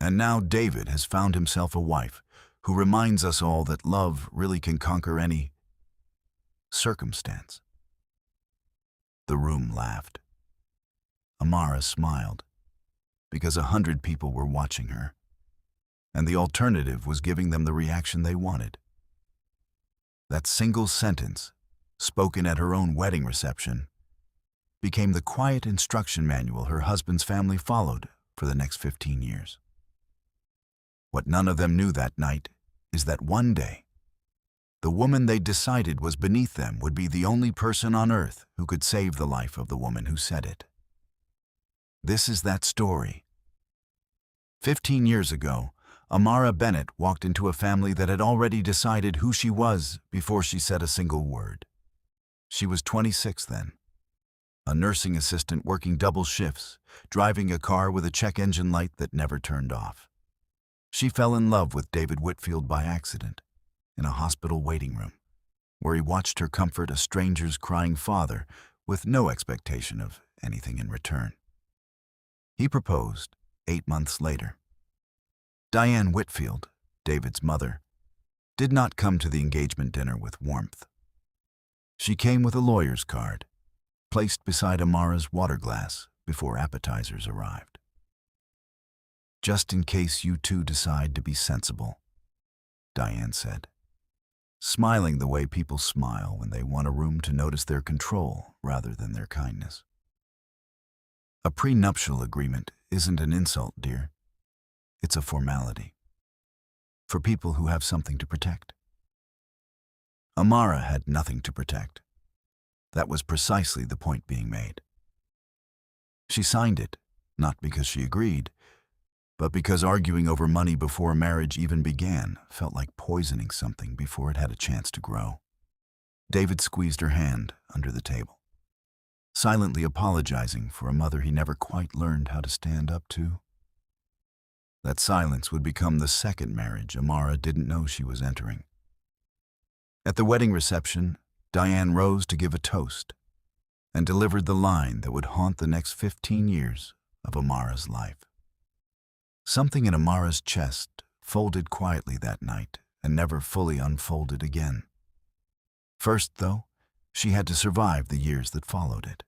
And now David has found himself a wife who reminds us all that love really can conquer any circumstance. The room laughed. Amara smiled, because 100 people were watching her, and the alternative was giving them the reaction they wanted. That single sentence, spoken at her own wedding reception, became the quiet instruction manual her husband's family followed for the next 15 years. What none of them knew that night is that one day, the woman they decided was beneath them would be the only person on earth who could save the life of the woman who said it. This is that story. 15 years ago, Amara Bennett walked into a family that had already decided who she was before she said a single word. She was 26 then, a nursing assistant working double shifts, driving a car with a check engine light that never turned off. She fell in love with David Whitfield by accident, in a hospital waiting room, where he watched her comfort a stranger's crying father with no expectation of anything in return. He proposed 8 months later. Diane Whitfield, David's mother, did not come to the engagement dinner with warmth. She came with a lawyer's card, placed beside Amara's water glass before appetizers arrived. "Just in case you two decide to be sensible," Diane said, smiling the way people smile when they want a room to notice their control rather than their kindness. A prenuptial agreement isn't an insult, dear. It's a formality. For people who have something to protect. Amara had nothing to protect. That was precisely the point being made. She signed it, not because she agreed, but because arguing over money before marriage even began felt like poisoning something before it had a chance to grow. David squeezed her hand under the table, silently apologizing for a mother he never quite learned how to stand up to. That silence would become the second marriage Amara didn't know she was entering. At the wedding reception, Diane rose to give a toast and delivered the line that would haunt the next 15 years of Amara's life. Something in Amara's chest folded quietly that night and never fully unfolded again. First, though, she had to survive the years that followed it.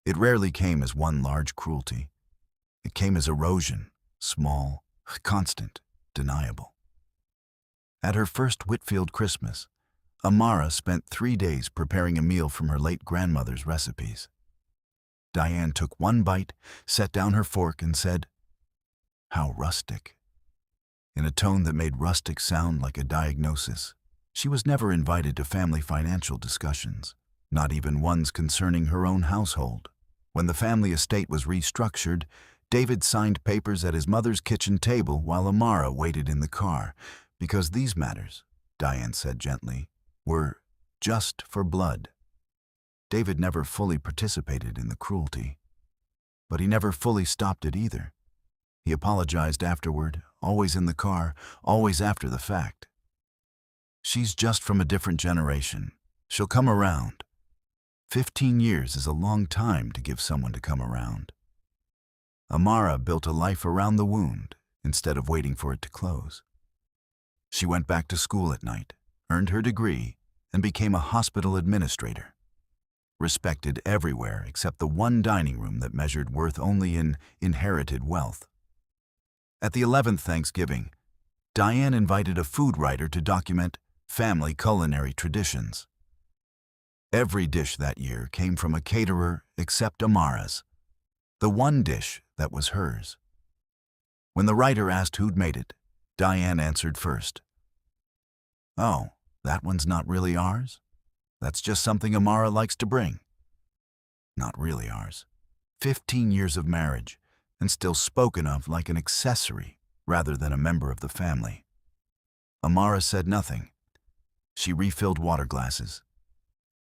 It rarely came as one large cruelty. It came as erosion, small, constant, deniable. At her first Whitfield Christmas, Amara spent 3 days preparing a meal from her late grandmother's recipes. Diane took one bite, set down her fork, and said, "How rustic," in a tone that made rustic sound like a diagnosis. She was never invited to family financial discussions, not even ones concerning her own household. When the family estate was restructured, David signed papers at his mother's kitchen table while Amara waited in the car, because these matters, Diane said gently, were just for blood. David never fully participated in the cruelty, but he never fully stopped it either. He apologized afterward, always in the car, always after the fact. "She's just from a different generation. She'll come around." 15 years is a long time to give someone to come around. Amara built a life around the wound instead of waiting for it to close. She went back to school at night, earned her degree, and became a hospital administrator. Respected everywhere except the one dining room that measured worth only in inherited wealth. At the 11th Thanksgiving, Diane invited a food writer to document family culinary traditions. Every dish that year came from a caterer except Amara's, the one dish that was hers. When the writer asked who'd made it, Diane answered first. "Oh, that one's not really ours? That's just something Amara likes to bring." Not really ours. 15 years of marriage, and still spoken of like an accessory rather than a member of the family. Amara said nothing. She refilled water glasses.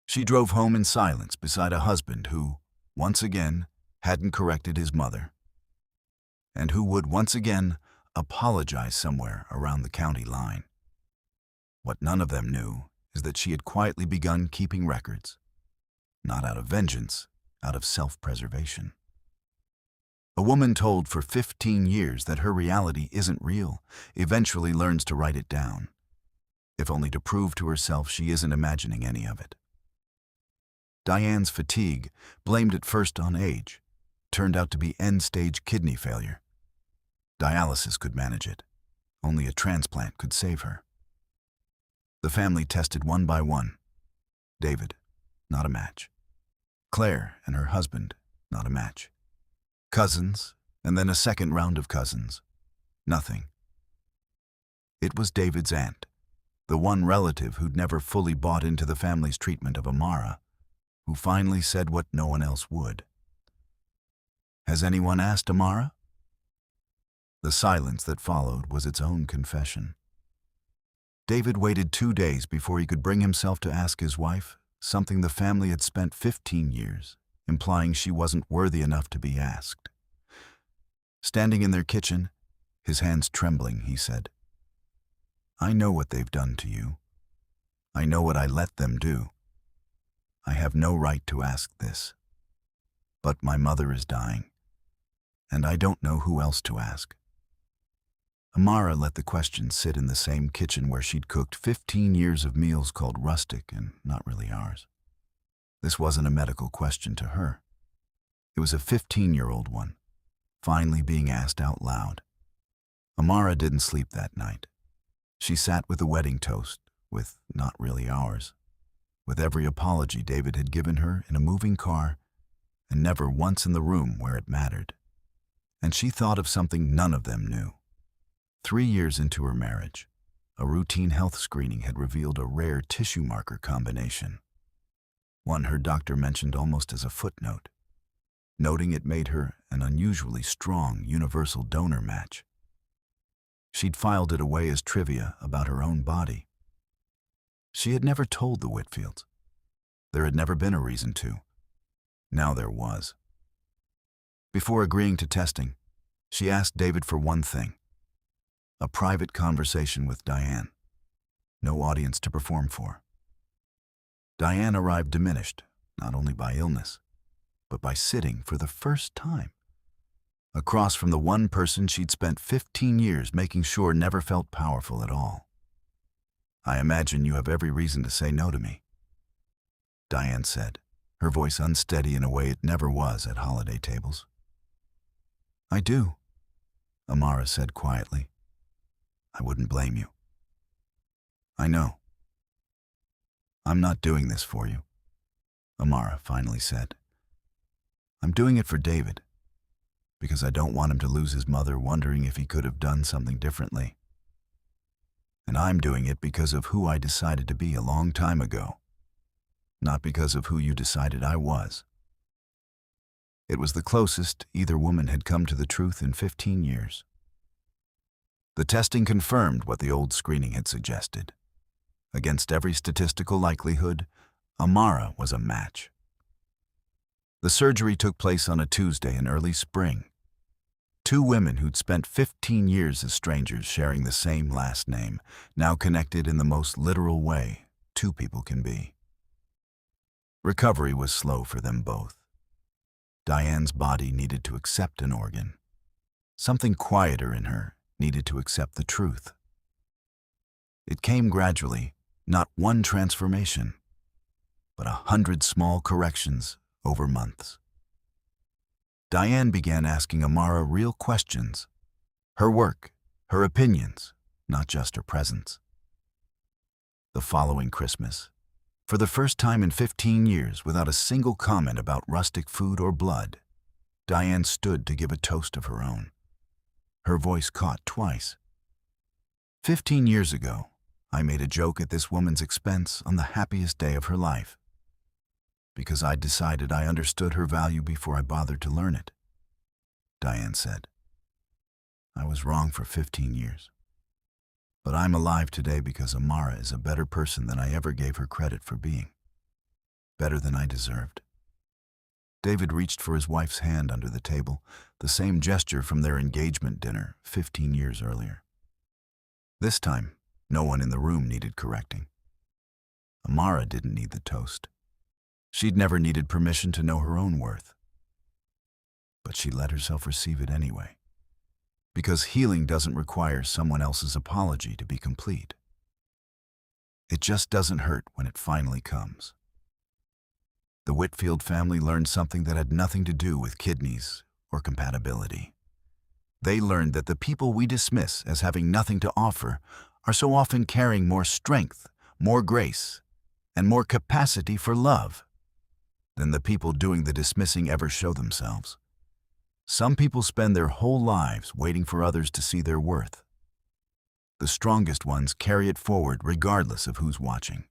She drove home in silence beside a husband who, once again, hadn't corrected his mother, and who would once again apologize somewhere around the county line. What none of them knew is that she had quietly begun keeping records, not out of vengeance, out of self-preservation. A woman told for 15 years that her reality isn't real eventually learns to write it down, if only to prove to herself she isn't imagining any of it. Diane's fatigue, blamed at first on age, turned out to be end-stage kidney failure. Dialysis could manage it. Only a transplant could save her. The family tested one by one. David, not a match. Claire and her husband, not a match. Cousins, and then a second round of cousins. Nothing. It was David's aunt, the one relative who'd never fully bought into the family's treatment of Amara, who finally said what no one else would. Has anyone asked Amara? The silence that followed was its own confession. David waited 2 days before he could bring himself to ask his wife something the family had spent 15 years, implying she wasn't worthy enough to be asked. Standing in their kitchen, his hands trembling, he said, "I know what they've done to you. I know what I let them do. I have no right to ask this. But my mother is dying, and I don't know who else to ask." Amara let the question sit in the same kitchen where she'd cooked 15 years of meals called rustic and not really ours. This wasn't a medical question to her. It was a 15-year-old one, finally being asked out loud. Amara didn't sleep that night. She sat with the wedding toast, with not really ours, with every apology David had given her in a moving car, and never once in the room where it mattered. And she thought of something none of them knew. 3 years into her marriage, a routine health screening had revealed a rare tissue marker combination, one her doctor mentioned almost as a footnote, noting it made her an unusually strong universal donor match. She'd filed it away as trivia about her own body. She had never told the Whitfields. There had never been a reason to. Now there was. Before agreeing to testing, she asked David for one thing: a private conversation with Diane. No audience to perform for. Diane arrived diminished, not only by illness, but by sitting for the first time across from the one person she'd spent 15 years making sure never felt powerful at all. "I imagine you have every reason to say no to me," Diane said, her voice unsteady in a way it never was at holiday tables. "I do," Amara said quietly. "I wouldn't blame you. I know. I'm not doing this for you," Amara finally said. "I'm doing it for David, because I don't want him to lose his mother wondering if he could have done something differently. And I'm doing it because of who I decided to be a long time ago, not because of who you decided I was." It was the closest either woman had come to the truth in 15 years. The testing confirmed what the old screening had suggested. Against every statistical likelihood, Amara was a match. The surgery took place on a Tuesday in early spring. 2 women who'd spent 15 years as strangers sharing the same last name, now connected in the most literal way 2 people can be. Recovery was slow for them both. Diane's body needed to accept an organ. Something quieter in her needed to accept the truth. It came gradually, not one transformation, but 100 small corrections over months. Diane began asking Amara real questions. Her work, her opinions, not just her presence. The following Christmas, for the first time in 15 years without a single comment about rustic food or blood, Diane stood to give a toast of her own. Her voice caught twice. 15 years ago, I made a joke at this woman's expense on the happiest day of her life, because I decided I understood her value before I bothered to learn it," Diane said. "I was wrong for 15 years. But I'm alive today because Amara is a better person than I ever gave her credit for being. Better than I deserved." David reached for his wife's hand under the table, the same gesture from their engagement dinner 15 years earlier. This time, no one in the room needed correcting. Amara didn't need the toast. She'd never needed permission to know her own worth. but she let herself receive it anyway. Because healing doesn't require someone else's apology to be complete. It just doesn't hurt when it finally comes. The Whitfield family learned something that had nothing to do with kidneys or compatibility. They learned that the people we dismiss as having nothing to offer are so often carrying more strength, more grace, and more capacity for love than the people doing the dismissing ever show themselves. Some people spend their whole lives waiting for others to see their worth. The strongest ones carry it forward regardless of who's watching.